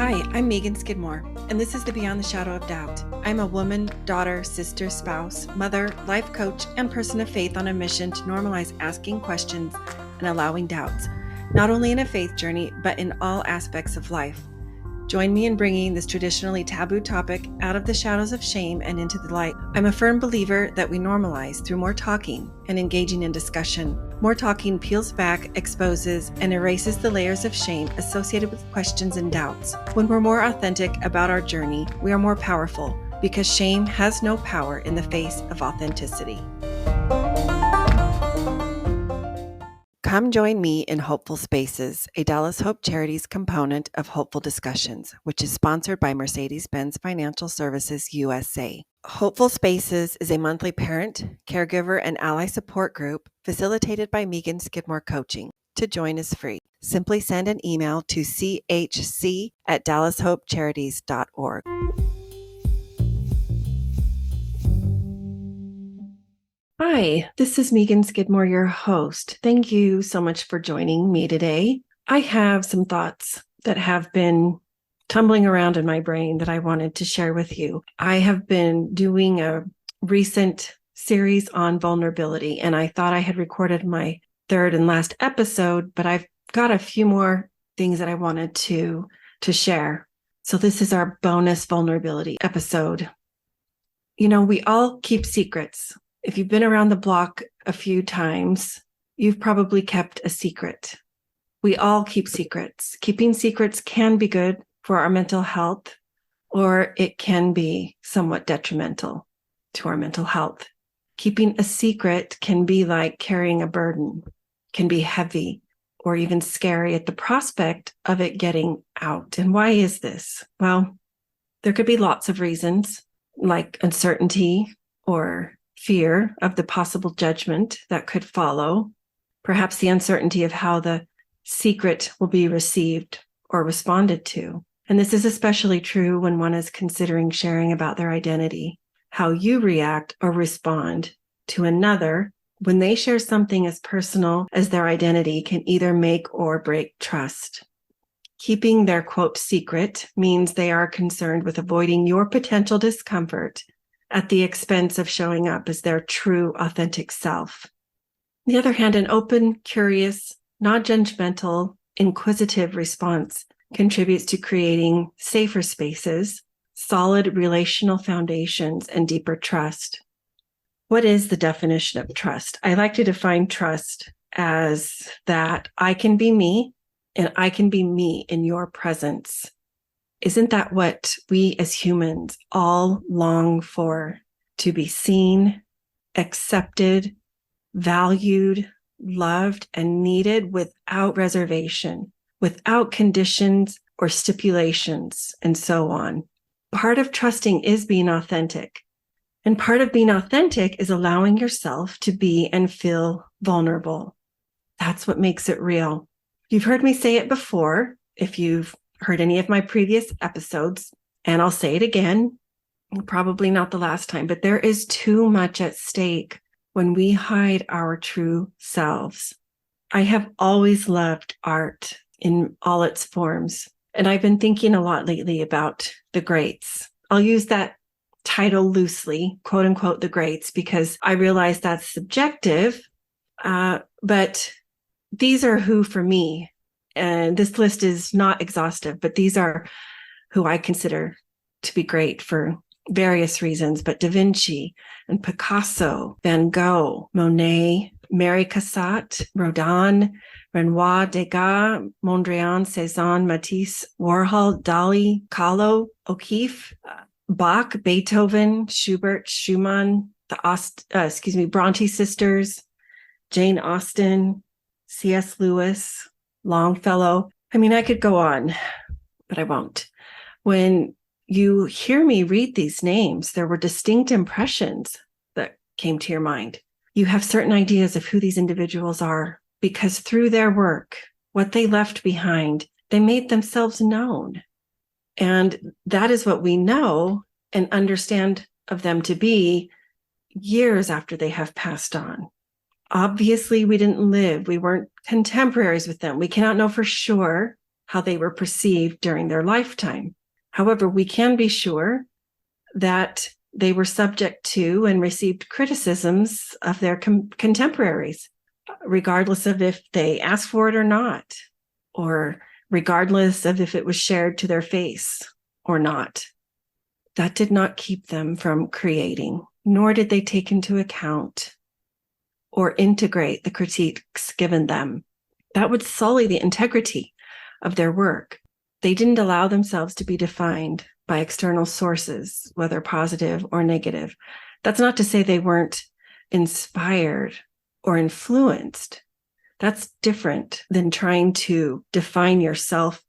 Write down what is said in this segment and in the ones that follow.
Hi, I'm Meagan Skidmore, and this is the Beyond the Shadow of Doubt. I'm a woman, daughter, sister, spouse, mother, life coach, and person of faith on a mission to normalize asking questions and allowing doubts, not only in a faith journey, but in all aspects of life. Join me in bringing this traditionally taboo topic out of the shadows of shame and into the light. I'm a firm believer that we normalize through more talking and engaging in discussion. More talking peels back, exposes, and erases the layers of shame associated with questions and doubts. When we're more authentic about our journey, we are more powerful because shame has no power in the face of authenticity. Come join me in Hopeful Spaces, a Dallas Hope Charities component of Hopeful Discussions, which is sponsored by Mercedes-Benz Financial Services USA. Hopeful Spaces is a monthly parent, caregiver, and ally support group facilitated by Meagan Skidmore Coaching. To join is free. Simply send an email to chc@dallashopecharities.org. Hi, this is Meagan Skidmore, your host. Thank you so much for joining me today. I have some thoughts that have been tumbling around in my brain that I wanted to share with you. I have been doing a recent series on vulnerability, and I thought I had recorded my third and last episode, but I've got a few more things that I wanted to share. So this is our bonus vulnerability episode. You know, we all keep secrets. If you've been around the block a few times, you've probably kept a secret. We all keep secrets. Keeping secrets can be good for our mental health, or it can be somewhat detrimental to our mental health. Keeping a secret can be like carrying a burden, can be heavy, or even scary at the prospect of it getting out. And why is this? Well, there could be lots of reasons, like uncertainty or fear of the possible judgment that could follow, perhaps the uncertainty of how the secret will be received or responded to. And this is especially true when one is considering sharing about their identity, how you react or respond to another when they share something as personal as their identity can either make or break trust. Keeping their quote secret means they are concerned with avoiding your potential discomfort at the expense of showing up as their true, authentic self. On the other hand, an open, curious, non-judgmental, inquisitive response contributes to creating safer spaces, solid relational foundations, and deeper trust. What is the definition of trust? I like to define trust as that I can be me, and I can be me in your presence. Isn't that what we as humans all long for? To be seen, accepted, valued, loved, and needed without reservation, without conditions or stipulations, and so on. Part of trusting is being authentic. And part of being authentic is allowing yourself to be and feel vulnerable. That's what makes it real. You've heard me say it before, if you've heard any of my previous episodes, and I'll say it again, probably not the last time, but there is too much at stake when we hide our true selves. I have always loved art in all its forms, and I've been thinking a lot lately about the greats. I'll use that title loosely, quote unquote, the greats, because I realize that's subjective, but these are who, for me, and this list is not exhaustive, but these are who I consider to be great for various reasons. But Da Vinci and Picasso, Van Gogh, Monet, Mary Cassatt, Rodin, Renoir, Degas, Mondrian, Cézanne, Matisse, Warhol, Dali, Kahlo, O'Keeffe, Bach, Beethoven, Schubert, Schumann, the Bronte sisters, Jane Austen, C.S. Lewis, Longfellow. I mean, I could go on, but I won't. When you hear me read these names, there were distinct impressions that came to your mind. You have certain ideas of who these individuals are because through their work, what they left behind, they made themselves known. And that is what we know and understand of them to be years after they have passed on. Obviously, we didn't live. We weren't contemporaries with them. We cannot know for sure how they were perceived during their lifetime. However, we can be sure that they were subject to and received criticisms of their contemporaries, regardless of if they asked for it or not, or regardless of if it was shared to their face or not. That did not keep them from creating, nor did they take into account or integrate the critiques given them. That would sully the integrity of their work. They didn't allow themselves to be defined by external sources, whether positive or negative. That's not to say they weren't inspired or influenced. That's different than trying to define yourself,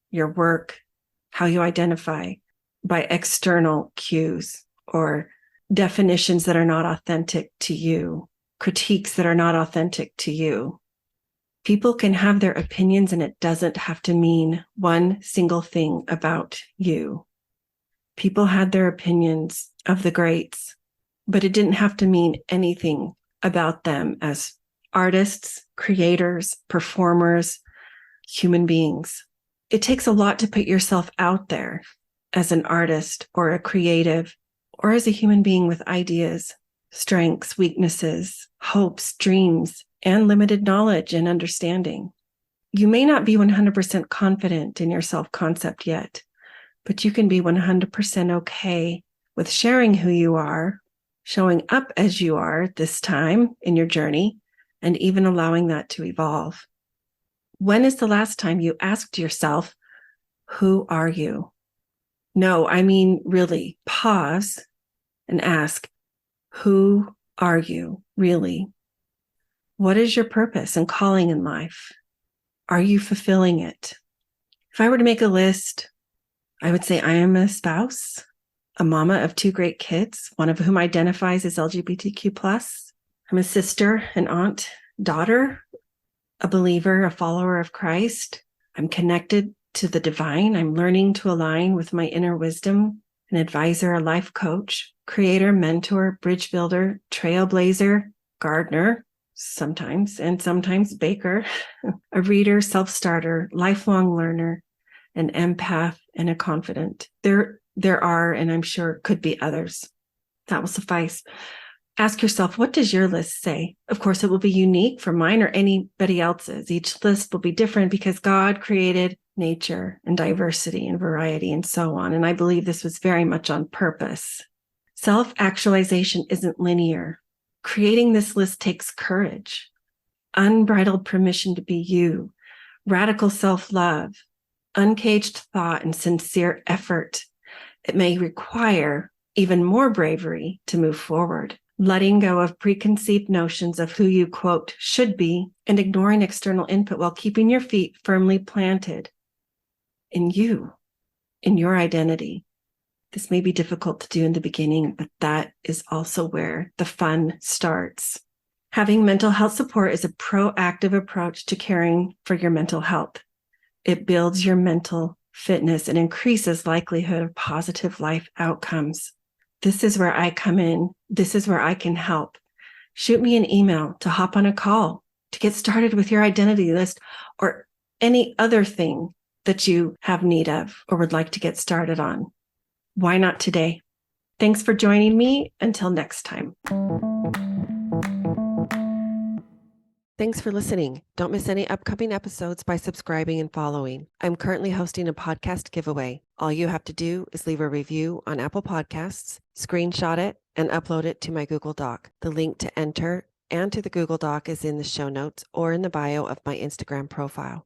your work, how you identify by external cues or definitions that are not authentic to you, critiques that are not authentic to you. People can have their opinions, and it doesn't have to mean one single thing about you. People had their opinions of the greats, but it didn't have to mean anything about them as artists, creators, performers, human beings. It takes a lot to put yourself out there as an artist or a creative or as a human being with ideas, strengths, weaknesses, hopes, dreams, and limited knowledge and understanding. You may not be 100% confident in your self-concept yet, but you can be 100% okay with sharing who you are, showing up as you are at this time in your journey, and even allowing that to evolve. When is the last time you asked yourself, who are you? No, I mean, really pause and ask, who are you really? What is your purpose and calling in life? Are you fulfilling it? If I were to make a list, I would say I am a spouse, a mama of 2 great kids, one of whom identifies as LGBTQ+. I'm a sister, an aunt, daughter, a believer, a follower of Christ. I'm connected to the divine. I'm learning to align with my inner wisdom, an advisor, a life coach, creator, mentor, bridge builder, trailblazer, gardener, sometimes, and sometimes baker, a reader, self-starter, lifelong learner, an empath, and a confidant. There are, and I'm sure could be others. That will suffice. Ask yourself, what does your list say? Of course, it will be unique from mine or anybody else's. Each list will be different because God created nature and diversity and variety and so on. And I believe this was very much on purpose. Self-actualization isn't linear. Creating this list takes courage, unbridled permission to be you, radical self-love, uncaged thought, and sincere effort. It may require even more bravery to move forward, letting go of preconceived notions of who you, quote, should be, and ignoring external input while keeping your feet firmly planted in you, in your identity. This may be difficult to do in the beginning, but that is also where the fun starts. Having mental health support is a proactive approach to caring for your mental health. It builds your mental fitness and increases likelihood of positive life outcomes. This is where I come in. This is where I can help. Shoot me an email to hop on a call, to get started with your identity list or any other thing that you have need of or would like to get started on. Why not today? Thanks for joining me. Until next time. Thanks for listening. Don't miss any upcoming episodes by subscribing and following. I'm currently hosting a podcast giveaway. All you have to do is leave a review on Apple Podcasts, screenshot it, and upload it to my Google Doc. The link to enter and to the Google Doc is in the show notes or in the bio of my Instagram profile.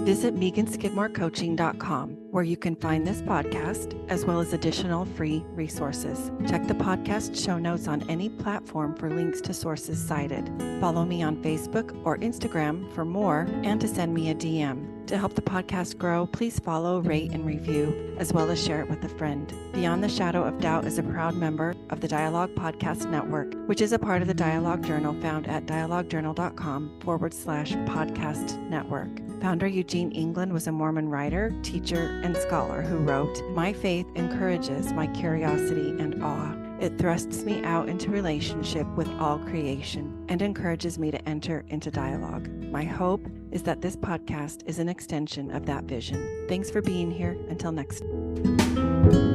Visit MeaganSkidmoreCoaching.com, where you can find this podcast as well as additional free resources. Check the podcast show notes on any platform for links to sources cited. Follow me on Facebook or Instagram for more and to send me a DM. To help the podcast grow, please follow, rate, and review, as well as share it with a friend. Beyond the Shadow of Doubt is a proud member of the Dialogue Podcast Network, which is a part of the Dialogue Journal found at dialoguejournal.com/podcast network. Founder Eugene England was a Mormon writer, teacher, and scholar who wrote, "My faith encourages my curiosity and awe." It thrusts me out into relationship with all creation and encourages me to enter into dialogue. My hope is that this podcast is an extension of that vision. Thanks for being here. Until next time.